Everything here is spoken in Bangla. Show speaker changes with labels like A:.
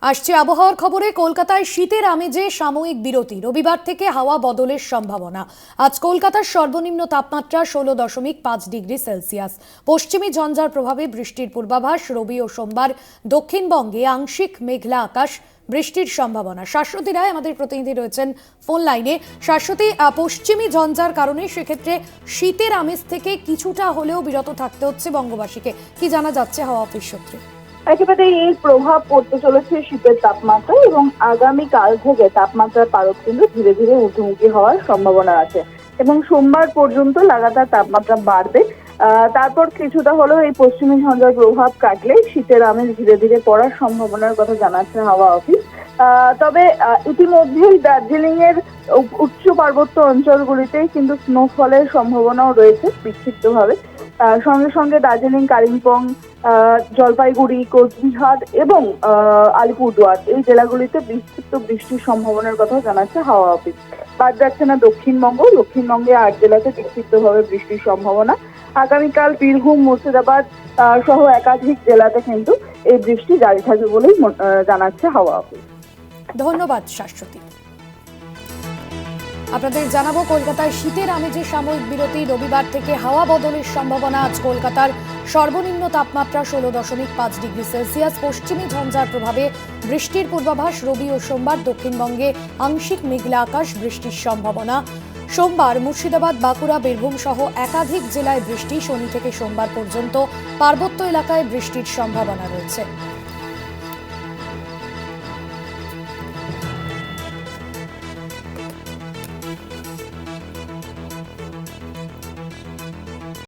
A: আসছে আবহাওয়ার খবরে। কলকাতায় শীতের আমেজে সাময়িক বিরতি, রবিবার থেকে হাওয়া বদলের সম্ভাবনা। আজ কলকাতার সর্বনিম্ন তাপমাত্রা 16.5 ডিগ্রি সেলসিয়াস। পশ্চিমী ঝঞ্ঝার প্রভাবে বৃষ্টির পূর্বাভাস। রবি ও সোমবার দক্ষিণবঙ্গে আংশিক মেঘলা আকাশ, বৃষ্টির সম্ভাবনা। শাশ্বতী রায় আমাদের প্রতিনিধি রয়েছেন ফোন লাইনে। শাশ্বতী, পশ্চিমী ঝঞ্ঝার কারণে সেক্ষেত্রে শীতের আমেজ থেকে কিছুটা হলেও বিরত থাকতে হচ্ছে বঙ্গবাসীকে, কি জানা যাচ্ছে হাওয়া অফিস সূত্রে?
B: একেবারে এর প্রভাব পড়তে চলেছে শীতের তাপমাত্রায় এবং আগামীকাল থেকে তাপমাত্রার পারদ কিন্তু ধীরে ধীরে ঊর্ধ্বমুখী হওয়ার সম্ভাবনা আছে এবং সোমবার পর্যন্ত লাগাতার তাপমাত্রা বাড়বে। তারপর কিছুটা হলেও এই পশ্চিমী ঝঞ্ঝার প্রভাব কাটলে শীতের আমেজ ধীরে ধীরে পড়ার সম্ভাবনার কথা জানাচ্ছে হাওয়া অফিস। তবে ইতিমধ্যেই দার্জিলিং এর উচ্চ পার্বত্য অঞ্চলগুলিতেই কিন্তু স্নোফলের সম্ভাবনাও রয়েছে বিক্ষিপ্তভাবে। সঙ্গে সঙ্গে দার্জিলিং, কালিম্পং, জলপাইগুড়ি, কোচবিহার এবং আলিপুরদুয়ার এই জেলাগুলিতে বিক্ষিপ্ত বৃষ্টির সম্ভাবনার কথা জানাচ্ছে হাওয়া অফিস। বাদ যাচ্ছে না দক্ষিণবঙ্গে 8 জেলাতে বিক্ষিপ্তভাবে বৃষ্টির সম্ভাবনা। আগামীকাল বীরভূম, মুর্শিদাবাদ সহ একাধিক জেলাতে কিন্তু এই বৃষ্টি জারি থাকবে বলেই জানাচ্ছে হাওয়া অফিস।
A: ধন্যবাদ শাশ্বতী। আপনাদের জানাবো, কলকাতায় শীতের আমেজে সাময়িক বিরতি, রবিবার থেকে হাওয়া বদলের সম্ভাবনা। আজ কলকাতার সর্বনিম্ন তাপমাত্রা 16.5 ডিগ্রি সেলসিয়াস। পশ্চিমী ঝঞ্ঝার প্রভাবে বৃষ্টির পূর্বাভাস। রবি ও সোমবার দক্ষিণবঙ্গে আংশিক মেঘলা আকাশ, বৃষ্টির সম্ভাবনা। সোমবার মুর্শিদাবাদ, বাঁকুড়া, বীরভূম সহ একাধিক জেলায় বৃষ্টি। শনি থেকে সোমবার পর্যন্ত পার্বত্য এলাকায় বৃষ্টির সম্ভাবনা রয়েছে।